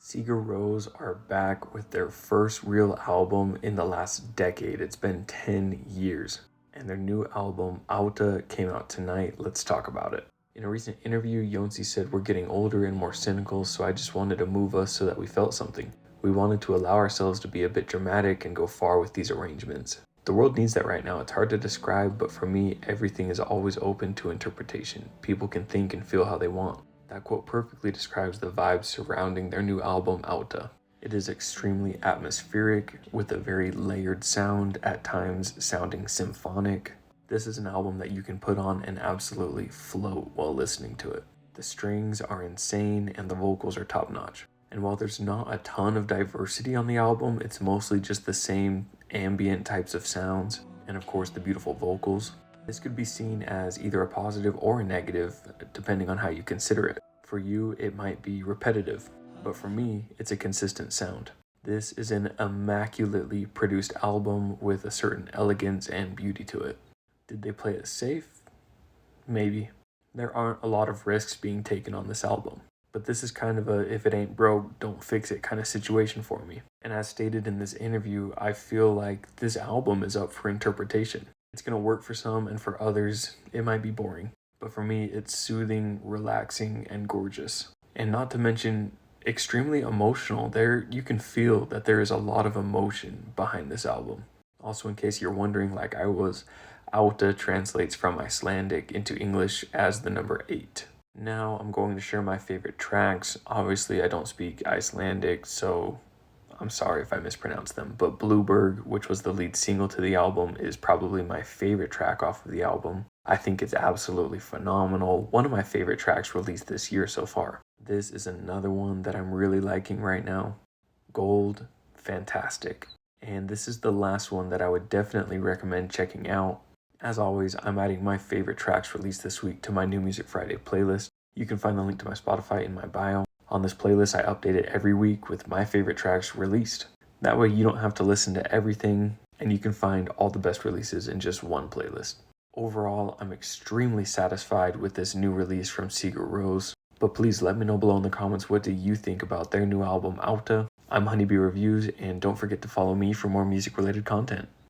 Sigur are back with their first real album in the last decade. It's been 10 years. And their new album, Átta, came out tonight. Let's talk about it. In a recent interview, Yonsi said, "We're getting older and more cynical, so I just wanted to move us so that we felt something. We wanted to allow ourselves to be a bit dramatic and go far with these arrangements. The world needs that right now. It's hard to describe, but for me, everything is always open to interpretation. People can think and feel how they want." That quote perfectly describes the vibes surrounding their new album, Átta. It is extremely atmospheric, with a very layered sound, at times sounding symphonic. This is an album that you can put on and absolutely float while listening to it. The strings are insane and the vocals are top notch. And while there's not a ton of diversity on the album, it's mostly just the same ambient types of sounds, and of course the beautiful vocals. This could be seen as either a positive or a negative, depending on how you consider it. For you, it might be repetitive, but for me, it's a consistent sound. This is an immaculately produced album with a certain elegance and beauty to it. Did they play it safe? Maybe. There aren't a lot of risks being taken on this album, but this is kind of a if it ain't broke, don't fix it kind of situation for me. And as stated in this interview, I feel like this album is up for interpretation. It's going to work for some, and for others, it might be boring. But for me, it's soothing, relaxing, and gorgeous. And not to mention, extremely emotional. You can feel that there is a lot of emotion behind this album. Also, in case you're wondering, like I was, Átta translates from Icelandic into English as the number 8. Now, I'm going to share my favorite tracks. Obviously, I don't speak Icelandic, so I'm sorry if I mispronounce them, but Blueberg, which was the lead single to the album, is probably my favorite track off of the album. I think it's absolutely phenomenal. One of my favorite tracks released this year so far. This is another one that I'm really liking right now. Gold, fantastic. And this is the last one that I would definitely recommend checking out. As always, I'm adding my favorite tracks released this week to my New Music Friday playlist. You can find the link to my Spotify in my bio. On this playlist, I update it every week with my favorite tracks released. That way you don't have to listen to everything, and you can find all the best releases in just one playlist. Overall, I'm extremely satisfied with this new release from Sigur. But please let me know below in the comments, what do you think about their new album, Átta? I'm Honeybee Reviews, and don't forget to follow me for more music-related content.